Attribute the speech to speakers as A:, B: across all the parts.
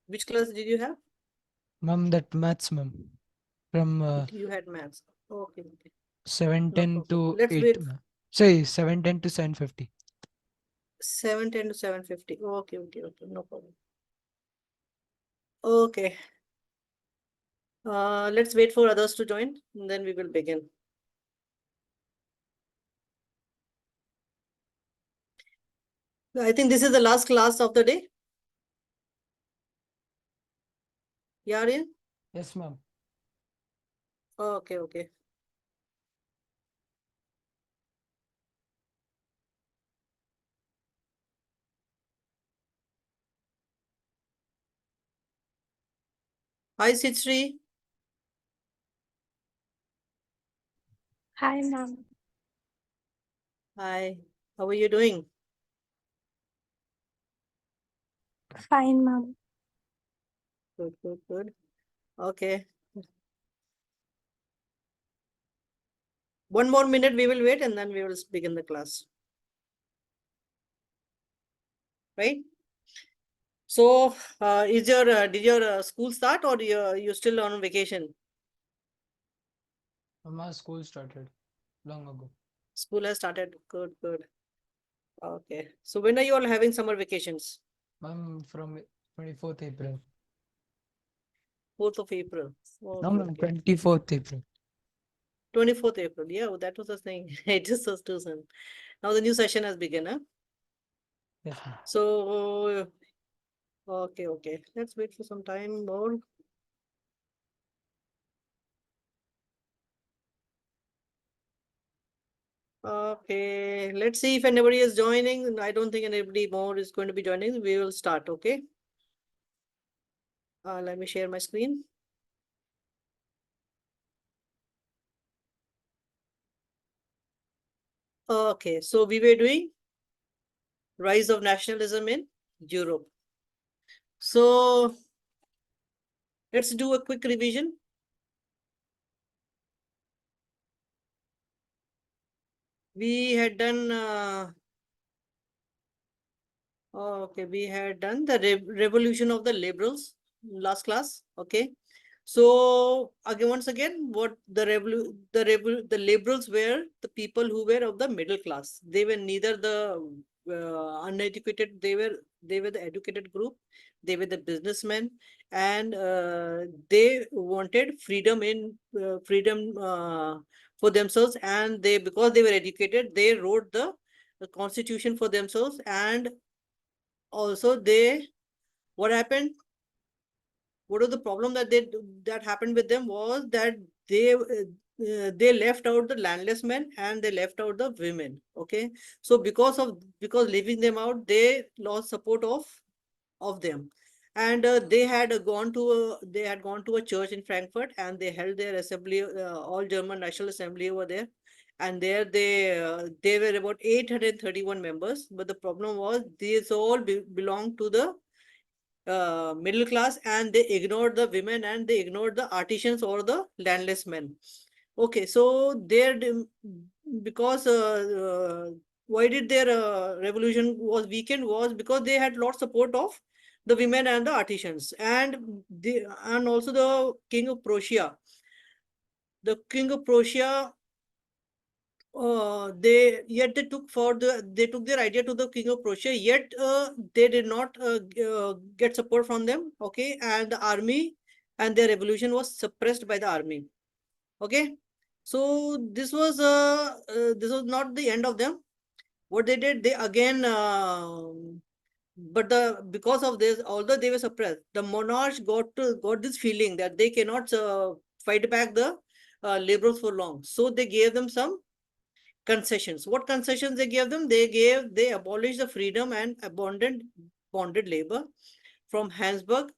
A: Which class did you have?
B: Ma'am, that maths, ma'am. From
A: You had maths. Okay, okay.
B: 7:10
A: No problem.
B: to
A: Let's
B: 8,
A: wait.
B: ma'am. Sorry, 7:10 to 7:50.
A: 7:10 to 7:50. Okay, okay, okay. No problem. Okay. Let's wait for others to join, and then we will begin. I think this is the last class of the day. Yeah, Aryan?
B: Yes, ma'am.
A: Okay, okay. Hi, Sitri.
C: Hi, ma'am.
A: Hi. How are you doing?
C: Fine, ma'am.
A: Good, good, good. Okay. 1 more minute we will wait and then we will begin the class. Right? So, did your school start or you still on vacation?
B: My school started long ago.
A: School has started. Good, good. Okay. So when are you all having summer vacations?
B: Ma'am, from 24th April.
A: 4th of April.
B: No,
A: Okay,
B: ma'am,
A: okay.
B: 24th April.
A: 24th April. Yeah, that was the thing. It just was too soon. Now the new session has begun, huh?
B: Yes, ma'am.
A: So, okay, okay. Let's wait for some time more. Okay, let's see if anybody is joining. I don't think anybody more is going to be joining. We will start, okay? Let me share my screen. Okay, so we were doing Rise of Nationalism in Europe. So let's do a quick revision. We had done, okay, we had done the revolution of the liberals last class, okay? So again, once again, what the liberals were the people who were of the middle class. They were neither the uneducated. They were the educated group. They were the businessmen, and they wanted freedom in freedom for themselves. And they, because they were educated, they wrote the constitution for themselves. And also they, what happened? What was the problem that happened with them was that they left out the landless men and they left out the women. Okay, so because leaving them out, they lost support of them. And they had gone to a church in Frankfurt, and they held their assembly, all German National Assembly over there. And there they were about 831 members. But the problem was these all belonged to the middle class, and they ignored the women and they ignored the artisans or the landless men. Okay, so because why did their revolution was weakened was because they had lost support of the women and the artisans. And also the king of Prussia. The king of Prussia, they took their idea to the king of Prussia, yet they did not get support from them. Okay, and the army and their revolution was suppressed by the army. Okay, so this was not the end of them. What they did, they again but the because of this, although they were suppressed, the monarchs got this feeling that they cannot fight back the liberals for long, so they gave them some concessions. What concessions they gave them? They abolished the freedom and abandoned bonded labor from Habsburg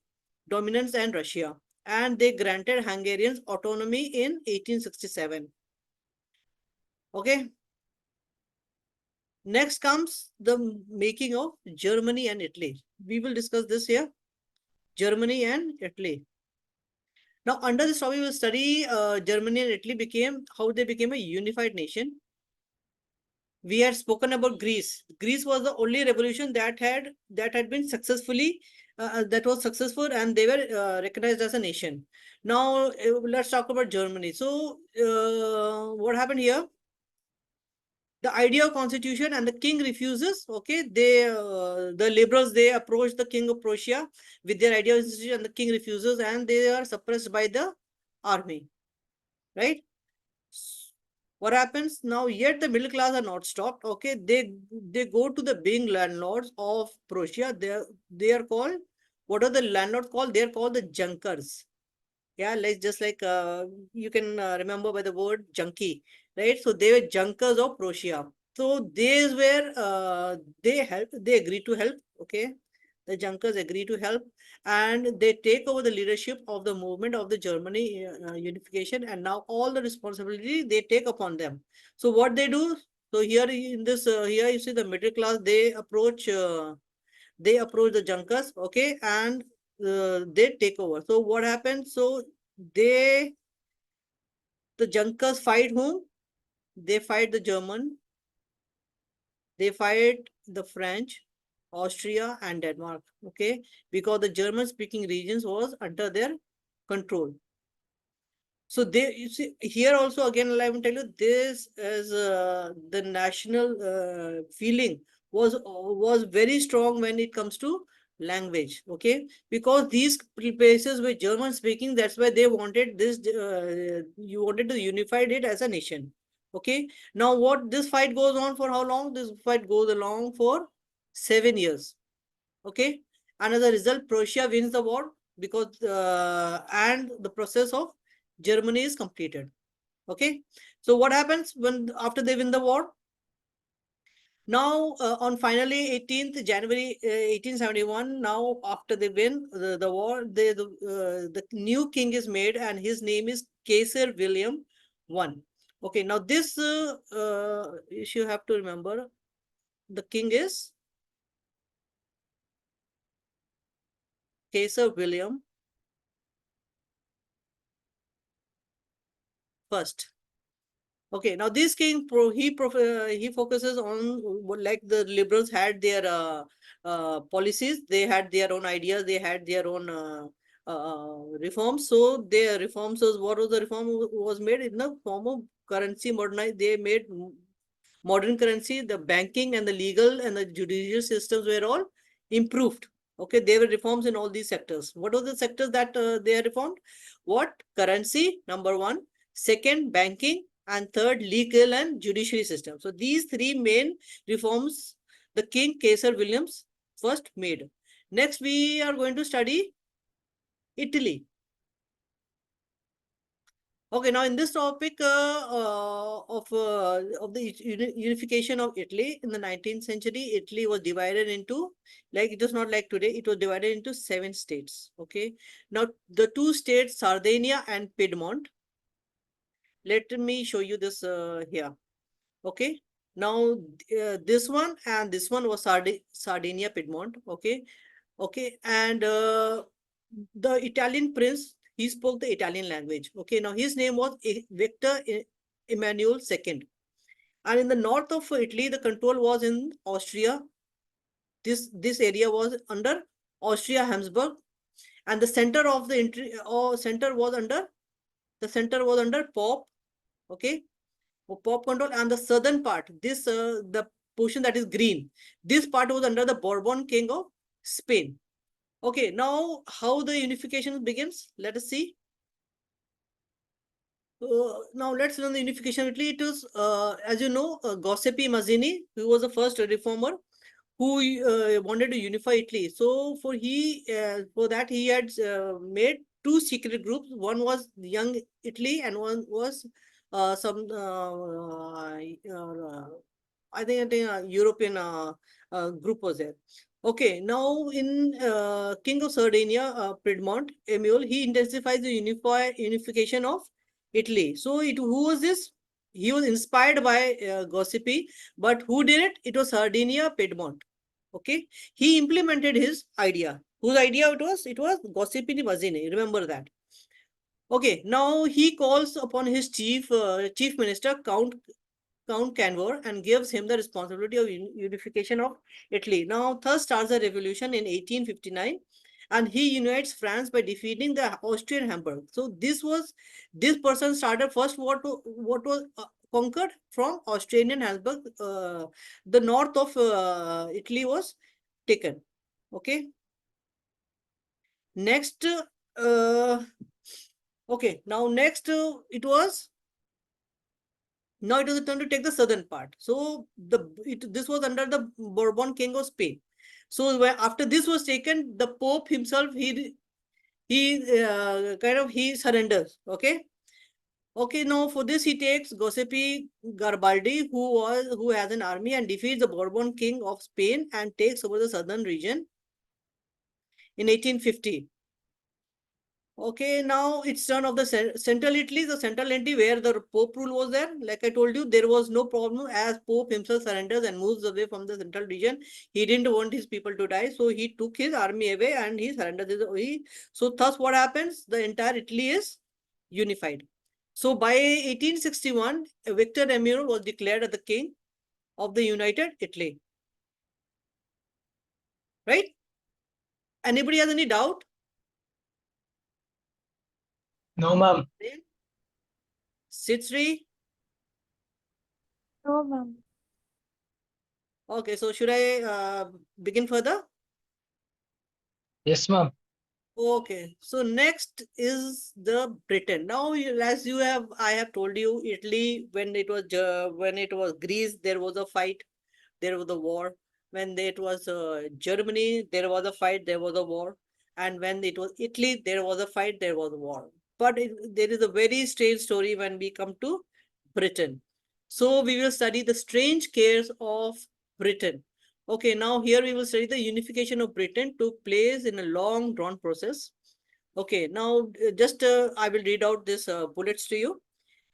A: dominance and Russia, and they granted Hungarians autonomy in 1867. Okay. Next comes the making of Germany and Italy. We will discuss this here. Germany and Italy. Now, under this topic, we will study Germany and Italy how they became a unified nation. We had spoken about Greece. Greece was the only revolution that had been successfully that was successful, and they were recognized as a nation. Now let's talk about Germany. So what happened here? The idea of constitution, and the king refuses. Okay, the liberals, they approach the king of Prussia with their idea of constitution, and the king refuses, and they are suppressed by the army, right? What happens now? Yet the middle class are not stopped. Okay, they go to the big landlords of Prussia. They are called, what are the landlords called? They are called the junkers. Yeah, like just like you can remember by the word junkie, right? So they were junkers of Prussia. So they were they agreed to help. Okay, the junkers agree to help, and they take over the leadership of the movement of the Germany unification, and now all the responsibility they take upon them. So what they do? So here in this here you see the middle class, they approach the junkers, okay, and they take over. So what happens? So they the junkers fight whom? They fight the German, they fight the French, Austria, and Denmark, okay, because the German speaking regions was under their control. So they, you see, here also again, I will tell you, this is the national feeling was very strong when it comes to language, okay, because these places were German speaking. That's why they wanted this. You wanted to unify it as a nation, okay. Now, what this fight goes on for how long? This fight goes along for 7 years, okay. And as a result, Prussia wins the war because and the process of Germany is completed. Okay. So what happens when after they win the war? Now on finally 18th January 1871, now after they win the war, the new king is made, and his name is Kaiser William I. Okay. Now this you have to remember, the king is Kaiser William first. Okay, now this king he focuses on like the liberals had their policies, they had their own ideas, they had their own reforms. So their reforms was, what was the reform was made in the form of currency modernized. They made modern currency, the banking and the legal and the judicial systems were all improved. Okay, there were reforms in all these sectors. What are the sectors that they reformed? What? Currency, number one. Second, banking. And third, legal and judiciary system. So these three main reforms the King Kaiser Williams first made. Next, we are going to study Italy. Okay, now in this topic of the unification of Italy in the 19th century, Italy was divided into, like it was not like today, it was divided into 7 states. Okay, now the 2 states, Sardinia and Piedmont. Let me show you this here. Okay, now this one and this one was Sardinia, Piedmont. Okay, okay, and the Italian prince, he spoke the Italian language. Okay, now his name was Victor Emmanuel II. And in the north of Italy, the control was in Austria. This area was under Austria Habsburg, and the center of the center was under Pope. Okay, Pope control, and the southern part, this the portion that is green, this part was under the Bourbon king of Spain. Okay, now how the unification begins? Let us see. Now let's learn the unification. It was, as you know, Giuseppe Mazzini, who was the first reformer who wanted to unify Italy. So for that he had made 2 secret groups. One was Young Italy, and one was some I think European group was there. Okay, now in King of Sardinia, Piedmont, Emil, he intensifies the unification of Italy. So who was this? He was inspired by Giuseppe, but who did it? It was Sardinia, Piedmont. Okay, he implemented his idea. Whose idea it was? It was Giuseppe Mazzini. Remember that. Okay, now he calls upon his chief minister, Count Canver, and gives him the responsibility of unification of Italy. Now, thus starts the revolution in 1859, and he unites France by defeating the Austrian Hamburg. So this person started first what was conquered from Australian Hamburg. The north of Italy was taken. Okay. Next, okay. Now next, it was the turn to take the southern part. So this was under the Bourbon King of Spain. So after this was taken, the Pope himself he surrenders. Okay. Okay, now for this he takes Giuseppe Garibaldi, who has an army, and defeats the Bourbon King of Spain and takes over the southern region in 1850. Okay, now it's turn of the central Italy, where the Pope rule was there. Like I told you, there was no problem as Pope himself surrenders and moves away from the central region. He didn't want his people to die, so he took his army away and he surrendered. So thus what happens? The entire Italy is unified. So by 1861, Victor Emmanuel was declared as the king of the United Italy. Right? Anybody has any doubt?
B: No, ma'am.
A: Sitri?
C: No, ma'am.
A: Okay, so should I begin further?
B: Yes, ma'am.
A: Okay, so next is the Britain. Now, as I have told you, Italy, when it was Greece, there was a fight, there was a war. When it was Germany, there was a fight, there was a war. And when it was Italy, there was a fight, there was a war. But there is a very strange story when we come to Britain. So we will study the strange cares of Britain. Okay, now here we will study the unification of Britain took place in a long drawn process. Okay, now just I will read out these bullets to you.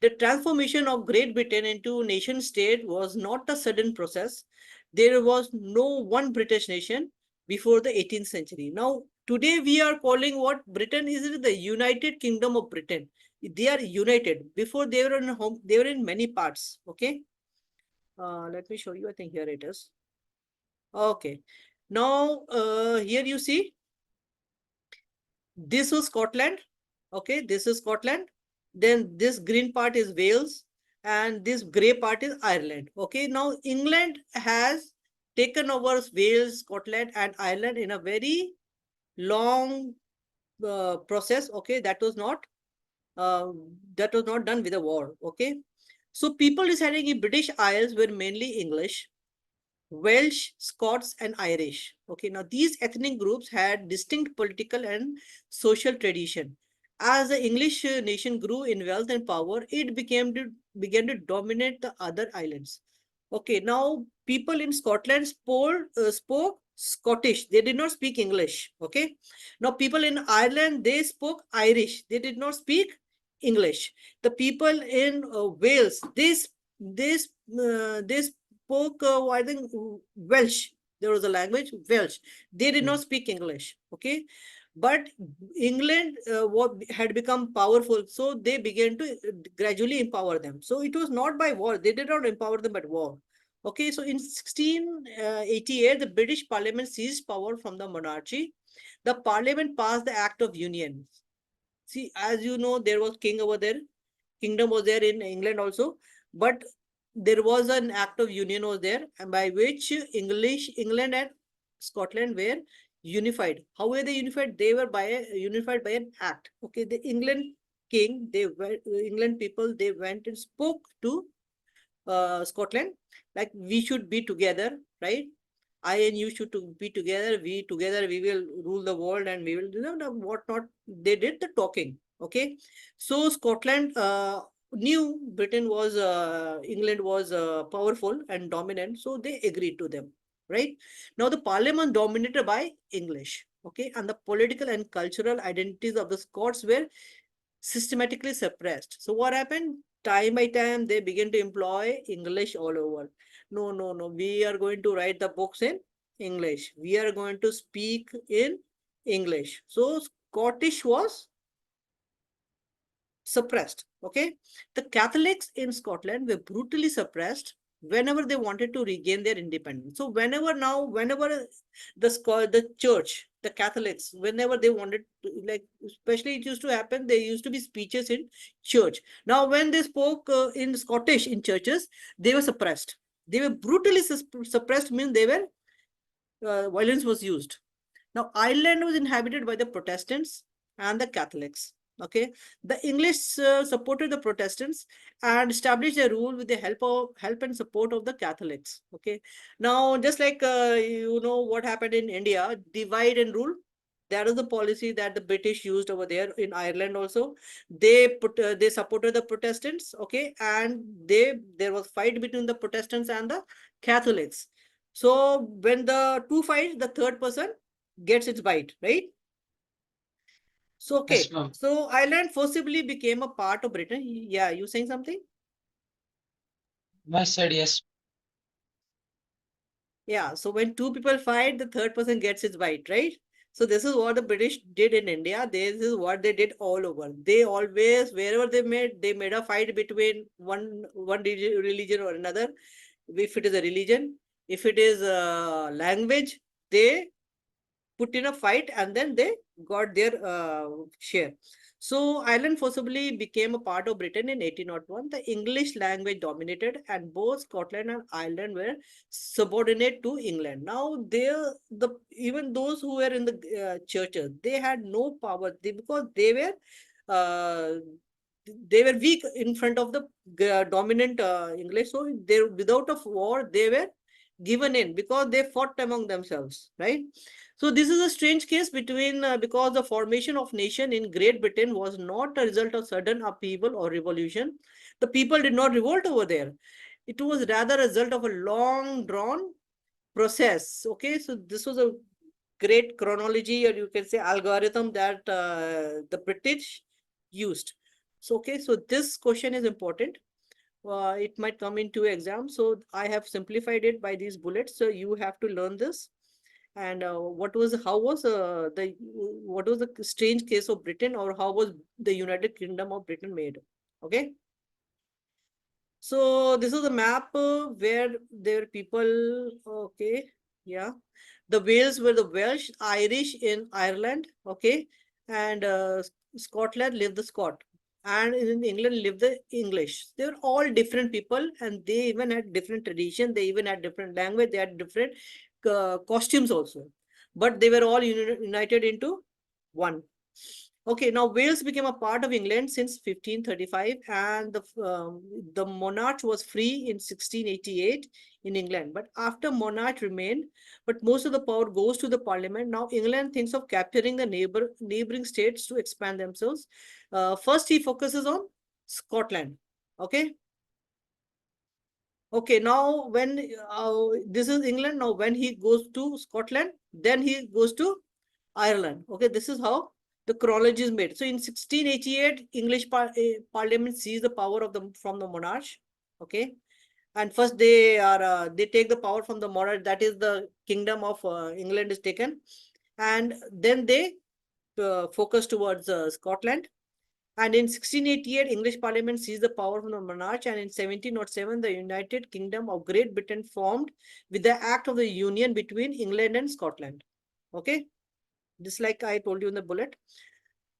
A: The transformation of Great Britain into nation state was not a sudden process. There was no one British nation before the 18th century. Now, today we are calling what Britain is the United Kingdom of Britain. They are united. Before they were in home, they were in many parts. Okay. Let me show you. I think here it is. Okay. Now, here you see, this was Scotland. Okay, this is Scotland. Then this green part is Wales, and this gray part is Ireland. Okay, now England has taken over Wales, Scotland, and Ireland in a very long process. Okay, uh, that was not done with a war. Okay, so people residing in British Isles were mainly English, Welsh, Scots, and Irish. Okay, now these ethnic groups had distinct political and social tradition. As the English nation grew in wealth and power, it began to dominate the other islands. Okay, now people in Scotland spoke Scottish. They did not speak English. Okay, now people in Ireland, they spoke Irish. They did not speak English. The people in Wales, they spoke, I think, Welsh. There was a language, Welsh. They did not speak English. Okay. But England had become powerful, so they began to gradually empower them. So it was not by war. They did not empower them by war. Okay, so in 1688, the British Parliament seized power from the monarchy. The Parliament passed the Act of Union. See, as you know, there was king over there. Kingdom was there in England also, but there was an Act of Union was there, and by which England and Scotland were unified. How were they unified? They were unified by an act. Okay, the England king, England people, they went and spoke to Scotland, like we should be together, right? I and you should be together. We will rule the world, and we will what not. They did the talking. Okay, so Scotland knew England was powerful and dominant, so they agreed to them. Right now, the Parliament dominated by English. Okay, and the political and cultural identities of the Scots were systematically suppressed. So what happened? Time by time, they begin to employ English all over. No, no, no. We are going to write the books in English. We are going to speak in English. So Scottish was suppressed. Okay. The Catholics in Scotland were brutally suppressed. whenever they wanted to regain their independence. So whenever the church, the Catholics, whenever they wanted to, like, especially it used to happen, there used to be speeches in church. Now, when they spoke in Scottish in churches, they were suppressed. They were brutally suppressed, means they were violence was used. Now, Ireland was inhabited by the Protestants and the Catholics. Okay, the English supported the Protestants and established their rule with the help and support of the Catholics. Okay, now just like what happened in India, divide and rule. That is the policy that the British used over there in Ireland also. They supported the Protestants. Okay, and there was fight between the Protestants and the Catholics. So when the two fight, the third person gets its bite, right? So, okay.
B: Yes, ma'am.
A: So Ireland forcibly became a part of Britain. Yeah, you saying something?
B: My side, yes.
A: Yeah. So when two people fight, the third person gets its bite, right? So this is what the British did in India. This is what they did all over. They always, wherever they made a fight between one religion or another. If it is a religion, if it is a language, they put in a fight and then they got their share. So Ireland forcibly became a part of Britain in 1801. The English language dominated and both Scotland and Ireland were subordinate to England. Now even those who were in the churches, they had no power because uh, they were weak in front of the dominant English. So they, without a war, they were given in because they fought among themselves, right? So this is a strange case between because the formation of nation in Great Britain was not a result of sudden upheaval or revolution. The people did not revolt over there. It was rather a result of a long drawn process. Okay, so this was a great chronology, or you can say algorithm, that the British used. So okay, so this question is important. It might come into exam. So I have simplified it by these bullets. So you have to learn this. And what was the strange case of Britain, or how was the United Kingdom of Britain made? Okay. So this is a map where there are people. Okay. Yeah. The Wales were the Welsh, Irish in Ireland. Okay. And Scotland lived the Scot. And in England lived the English. They were all different people, and they even had different tradition. They even had different language. They had different costumes also. But they were all united into one. Okay, now Wales became a part of England since 1535, and the monarch was free in 1688 in England. But after monarch remained, but most of the power goes to the parliament. Now England thinks of capturing the neighboring states to expand themselves. First, he focuses on Scotland. Okay. Okay, now when this is England, now when he goes to Scotland, then he goes to Ireland. Okay, this is how the chronology is made. So in 1688, English Parliament seized the power of from the monarch. Okay, and first they take the power from the monarch. That is the kingdom of England is taken, and then they focus towards Scotland. And in 1688, English Parliament seized the power from the monarch, and in 1707, the United Kingdom of Great Britain formed with the Act of the Union between England and Scotland. Okay, just like I told you in the bullet.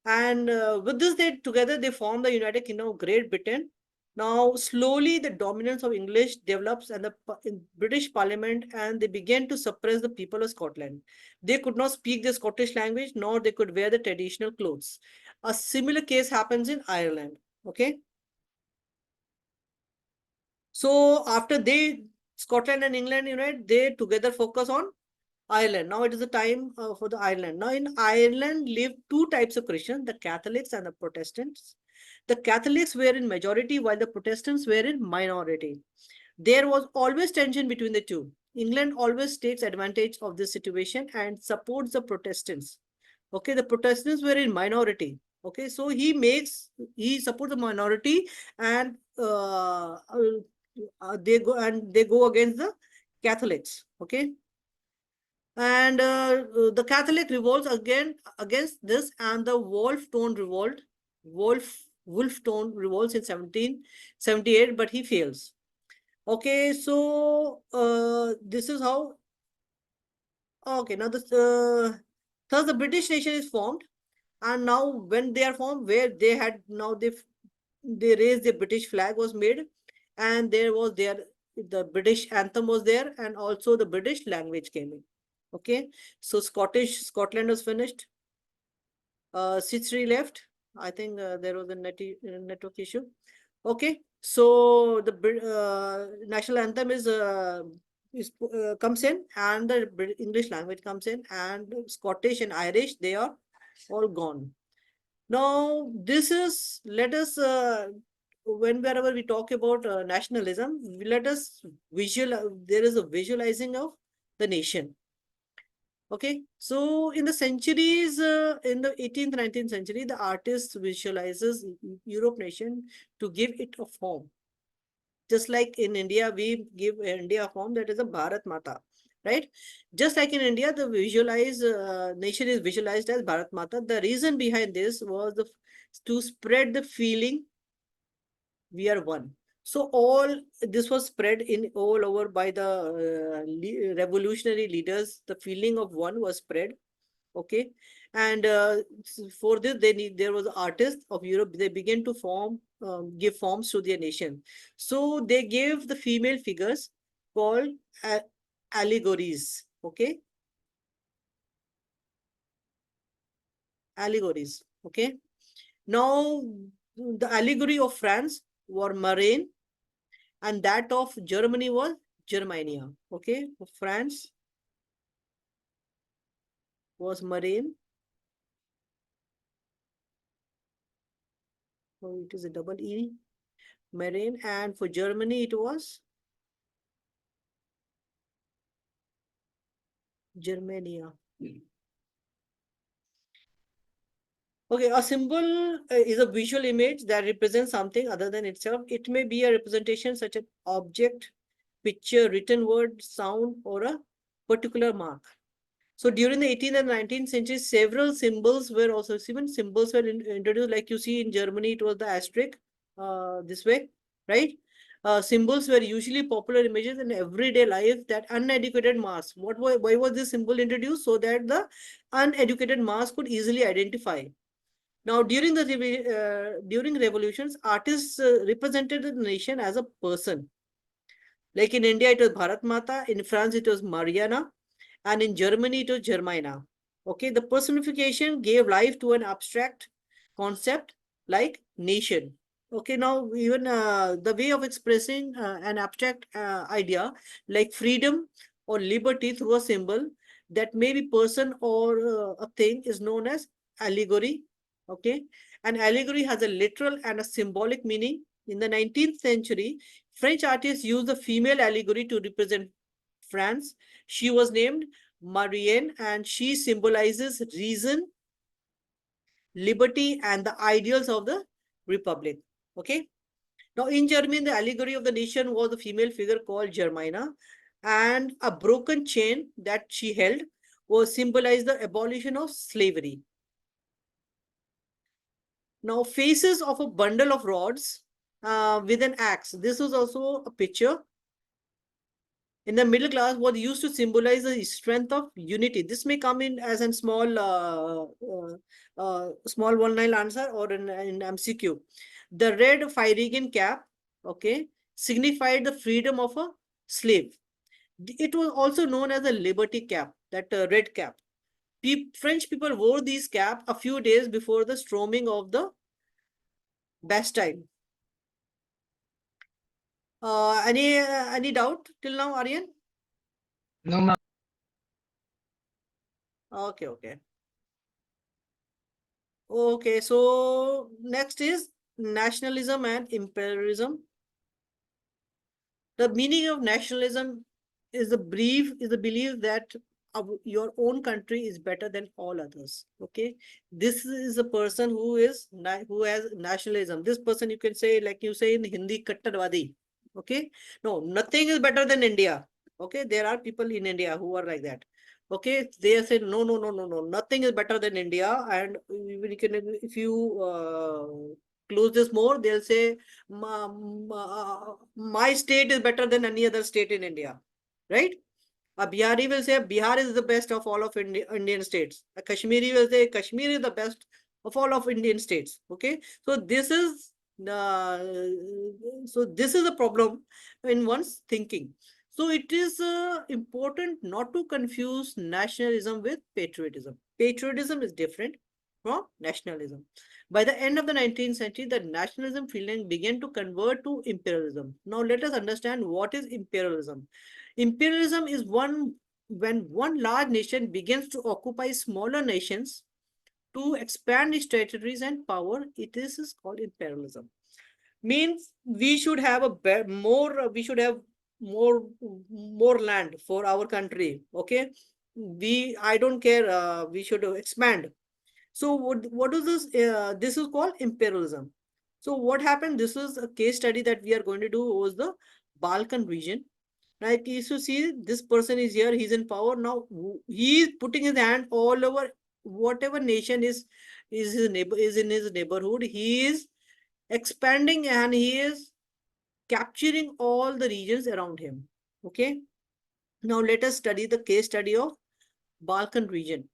A: And with this, they form the United Kingdom of Great Britain. Now, slowly, the dominance of English develops and in British Parliament, and they began to suppress the people of Scotland. They could not speak the Scottish language, nor they could wear the traditional clothes. A similar case happens in Ireland. Okay. So after Scotland and England unite, they together focus on Ireland. Now it is the time for the Ireland. Now in Ireland live two types of Christians, the Catholics and the Protestants. The Catholics were in majority while the Protestants were in minority. There was always tension between the two. England always takes advantage of this situation and supports the Protestants. Okay, the Protestants were in minority. Okay, so he supports the minority, and they go against the Catholics. Okay, and the Catholic revolts again against this, and the Wolf Tone revolts in 1778, but he fails. Okay, so this is how. Okay, now this thus the British nation is formed, and now when they are formed, where they had now they raised the British flag was made, and there was the British anthem was there, and also the British language came in. Okay, so Scotland was finished. Sitri left. I think there was a network issue. Okay, so the national anthem is comes in, and the English language comes in, and Scottish and Irish, they are all gone. Now this is, let us whenever we talk about nationalism, let us there is a visualizing of the nation. Okay, so in the centuries, in the 18th, 19th century, the artist visualizes Europe nation to give it a form. Just like in India, we give India a form, that is a Bharat Mata, right? Just like in India, the nation is visualized as Bharat Mata. The reason behind this was to spread the feeling we are one. So all this was spread in all over by the revolutionary leaders. The feeling of one was spread. Okay, and for this there was artists of Europe. They began to give forms to their nation. So they gave the female figures called allegories. Okay, allegories. Okay, now the allegory of France were Marine, and that of Germany was Germania. Okay, France was Marine. So it is a double E, Marine, and for Germany it was Germania. Okay, a symbol is a visual image that represents something other than itself. It may be a representation such as object, picture, written word, sound, or a particular mark. So during the 18th and 19th centuries, several symbols were also, even symbols were introduced. Like you see in Germany, it was the asterisk, this way, right? Symbols were usually popular images in everyday life that uneducated mass. Why was this symbol introduced? So that the uneducated mass could easily identify. Now, during revolutions, artists represented the nation as a person. Like in India, it was Bharat Mata. In France, it was Mariana. And in Germany, it was Germina. Okay, the personification gave life to an abstract concept like nation. Okay, now even the way of expressing an abstract idea like freedom or liberty through a symbol that may be person or a thing is known as allegory. Okay, an allegory has a literal and a symbolic meaning. In the 19th century, French artists used the female allegory to represent France. She was named Marianne, and she symbolizes reason, liberty, and the ideals of the republic. Okay. Now, in Germany, the allegory of the nation was a female figure called Germina, and a broken chain that she held was symbolized the abolition of slavery. Now, faces of a bundle of rods with an axe. This was also a picture. In the middle class was used to symbolize the strength of unity. This may come in as a small one-line answer or in MCQ. The red Phrygian cap, okay, signified the freedom of a slave. It was also known as a liberty cap, that red cap. French people wore these cap a few days before the storming of the Bastille. Any doubt till now, Aryan?
B: No, ma'am.
A: Okay, okay. Okay, so next is nationalism and imperialism. The meaning of nationalism is the belief that your own country is better than all others. Okay, this is a person who has nationalism. This person, you can say, like you say in Hindi, Kattarwadi. Okay, no, nothing is better than India. Okay, there are people in India who are like that. Okay, they say no, no, no, no, no, nothing is better than India. And even you can, if you close this more, they'll say, my state is better than any other state in India, right? A Bihari will say Bihar is the best of all of Indian states. A Kashmiri will say Kashmir is the best of all of Indian states. Okay, so this is a problem in one's thinking. So it is important not to confuse nationalism with patriotism. Patriotism is different from nationalism. By the end of the 19th century, the nationalism feeling began to convert to imperialism. Now let us understand what is imperialism. Imperialism is when one large nation begins to occupy smaller nations to expand its territories and power. It is called imperialism. Means we should have more. We should have more land for our country. Okay, I don't care. We should expand. So what is this? This is called imperialism. So what happened? This is a case study that we are going to do was the Balkan region. Like you see, this person is here, he's in power. Now he is putting his hand all over whatever nation is his neighbor, is in his neighborhood. He is expanding and he is capturing all the regions around him. Okay. Now let us study the case study of Balkan region.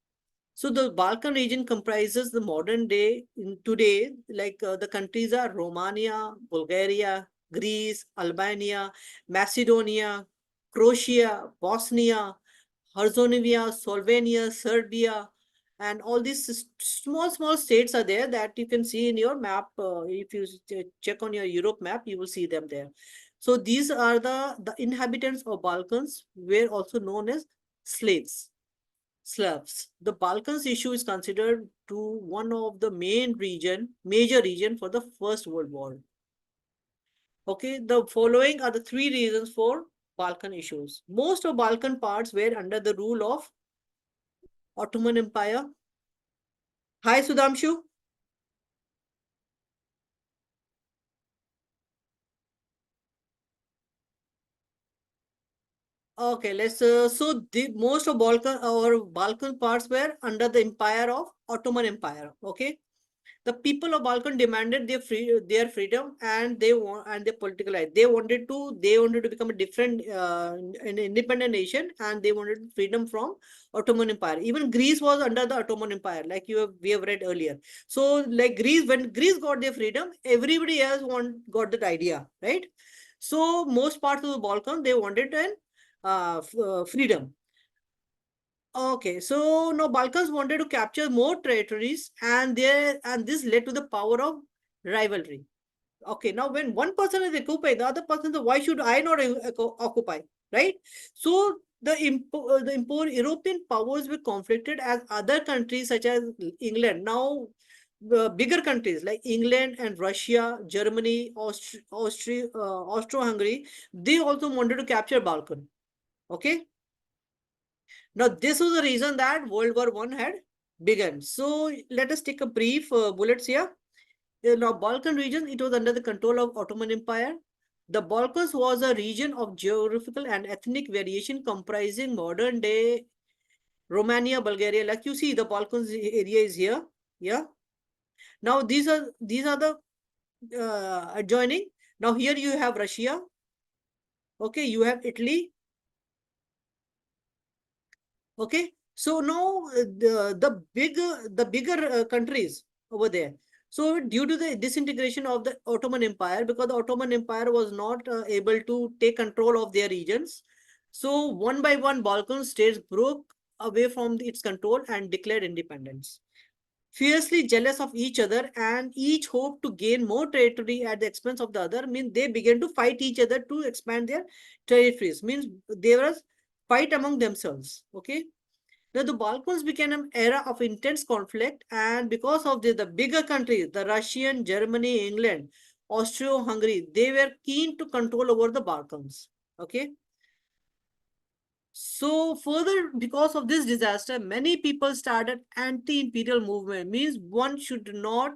A: So the Balkan region comprises the modern day in today, like the countries are Romania, Bulgaria, Greece, Albania, Macedonia, Croatia, Bosnia, Herzegovina, Slovenia, Serbia, and all these small states are there that you can see in your map. If you check on your Europe map, you will see them there. So these are the inhabitants of Balkans, were also known as slaves. Slavs. The Balkans issue is considered to one of the major region for the First World War. Okay, the following are the three reasons for Balkan issues. Most of Balkan parts were under the rule of Ottoman Empire. Hi, Sudhamshu. Okay, let's so the most of Balkan parts were under the empire of Ottoman Empire. Okay, the people of Balkan demanded their freedom and their political life. They wanted to become a different an independent nation, and they wanted freedom from Ottoman Empire. Even Greece was under the Ottoman Empire, like we have read earlier. So like Greece, when Greece got their freedom, everybody else got that idea, right? So most parts of the Balkan they wanted an freedom. Okay, so now Balkans wanted to capture more territories, and this led to the power of rivalry. Okay, now when one person is occupied, the other person says, why should I not occupy? Right? So the European powers were conflicted as other countries such as England. Now bigger countries like England and Russia, Germany, Austro-Hungary, they also wanted to capture Balkan. Okay. Now, this was the reason that World War I had begun. So, let us take a brief bullets here. Now, Balkan region, it was under the control of Ottoman Empire. The Balkans was a region of geographical and ethnic variation comprising modern day Romania, Bulgaria. Like you see, the Balkans area is here. Yeah. Now, these are the adjoining. Now, here you have Russia. Okay, you have Italy. Okay, so now the bigger countries over there. So due to the disintegration of the Ottoman Empire, because the Ottoman Empire was not able to take control of their regions, so one by one Balkan states broke away from its control and declared independence. Fiercely jealous of each other and each hoped to gain more territory at the expense of the other, means they began to fight each other to expand their territories. Means there was fight among themselves. Okay. Now the Balkans became an era of intense conflict, and because of the bigger countries, the Russian, Germany, England, Austro-Hungary, they were keen to control over the Balkans. Okay. So further, because of this disaster, many people started anti-imperial movement. Means one should not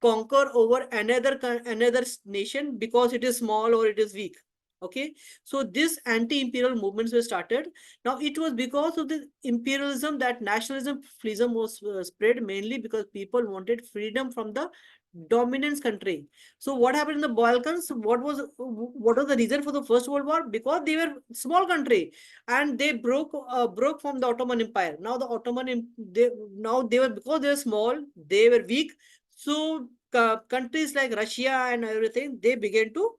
A: conquer over another nation because it is small or it is weak. Okay, so this anti-imperial movements were started. Now it was because of the imperialism that nationalism was spread, mainly because people wanted freedom from the dominance country. So what happened in the Balkans? What was the reason for the First World War? Because they were small country and they broke from the Ottoman Empire. Now the they were, because they were small, they were weak. So countries like Russia and everything, they began to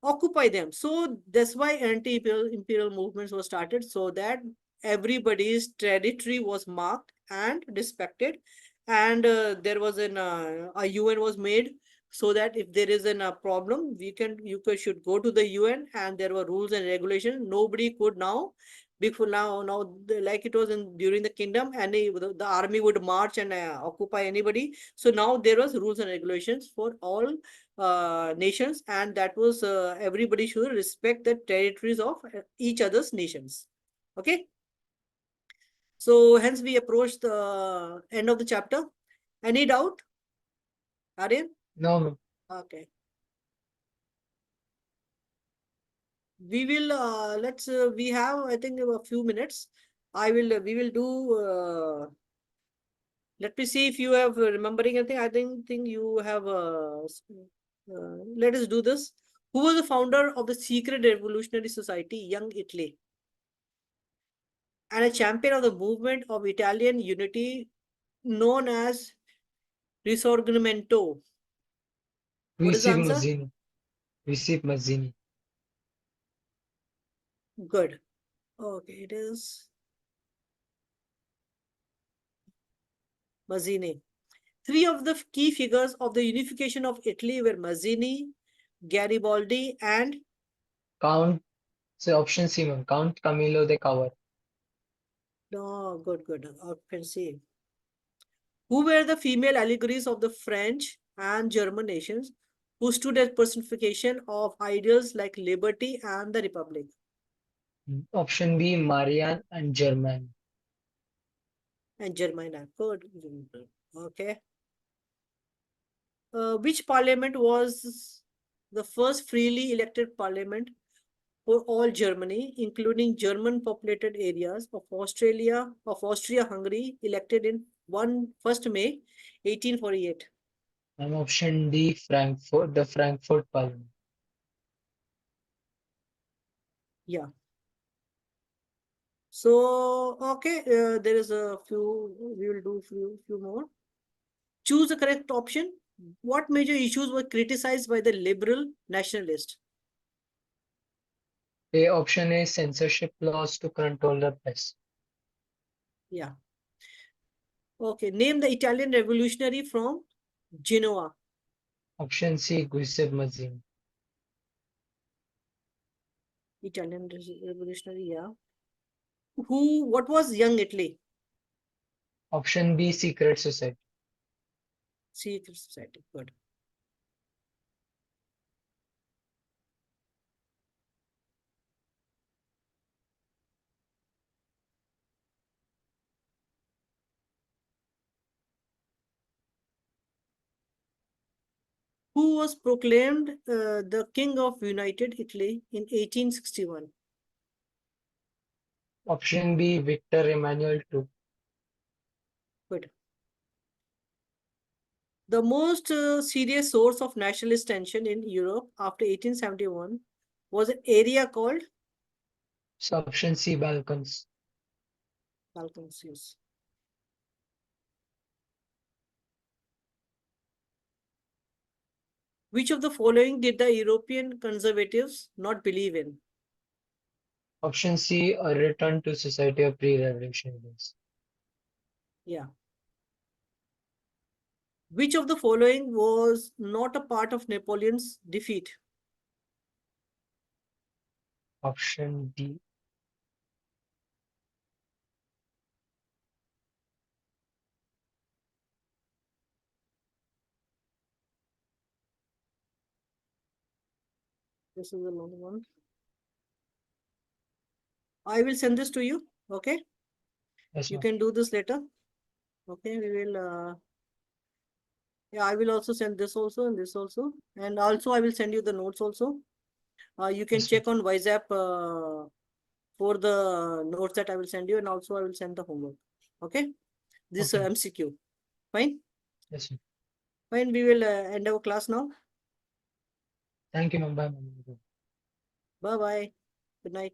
A: occupy them. So that's why anti-imperial movements were started, so that everybody's territory was marked and respected, and there was a UN was made, so that if there is a problem, should go to the UN, and there were rules and regulations. Nobody could now, before like it was in during the kingdom, the army would march and occupy anybody. So now there was rules and regulations for all nations, and that was everybody should respect the territories of each other's nations. Okay, so hence we approach the end of the chapter. Any doubt, Aryan?
B: No, ma'am.
A: Okay, we will let's we have, I think, a few minutes. We will do let me see if you have remembering anything. I think you have let us do this. Who was the founder of the secret revolutionary society, Young Italy, and a champion of the movement of Italian unity known as Risorgimento? What is the
B: Visib
A: answer?
B: Mazzini. Visib Mazzini.
A: Good. Okay, it is Mazzini. Three of the key figures of the unification of Italy were Mazzini, Garibaldi, and
B: Count. So option C, ma'am. Count Camillo de Cavour.
A: no, good. Offensive. Who were the female allegories of the French and German nations, who stood as personification of ideals like liberty and the republic?
B: Option B, Marianne and German.
A: And Germania. Good. Okay. Which parliament was the first freely elected parliament for all Germany, including German populated areas of Austria-Hungary, elected in 1st May 1848?
B: And option D, Frankfurt, the Frankfurt Parliament.
A: Yeah. So, okay, there is a few, we will do few more. Choose the correct option. What major issues were criticized by the liberal nationalist?
B: A option A, censorship laws to control the press.
A: Yeah. Okay, name the Italian revolutionary from Genoa.
B: Option C, Giuseppe Mazzini.
A: Italian revolutionary, yeah. What was Young Italy?
B: Option B, secret society.
A: Secret society, good. Who was proclaimed the King of United Italy in 1861?
B: Option B, Victor Emmanuel II.
A: Good. The most serious source of nationalist tension in Europe after 1871 was an area called
B: So option C, Balkans.
A: Balkans. Which of the following did the European conservatives not believe in?
B: Option C, a return to society of pre-revolution days.
A: Yeah. Which of the following was not a part of Napoleon's defeat?
B: Option D.
A: This is the long one. I will send this to you. Okay.
B: Yes,
A: You
B: ma'am.
A: can do this later. Okay. We will. Yeah, I will also send this also and this also. And also I will send you the notes also. You can
B: Yes, ma'am.
A: check on WhatsApp for the notes that I will send you, and also I will send the homework. Okay, this
B: Okay.
A: MCQ. Fine.
B: Yes, ma'am.
A: Fine. We will end our class now.
B: Thank you, ma'am. Bye, ma'am.
A: Bye bye. Good night.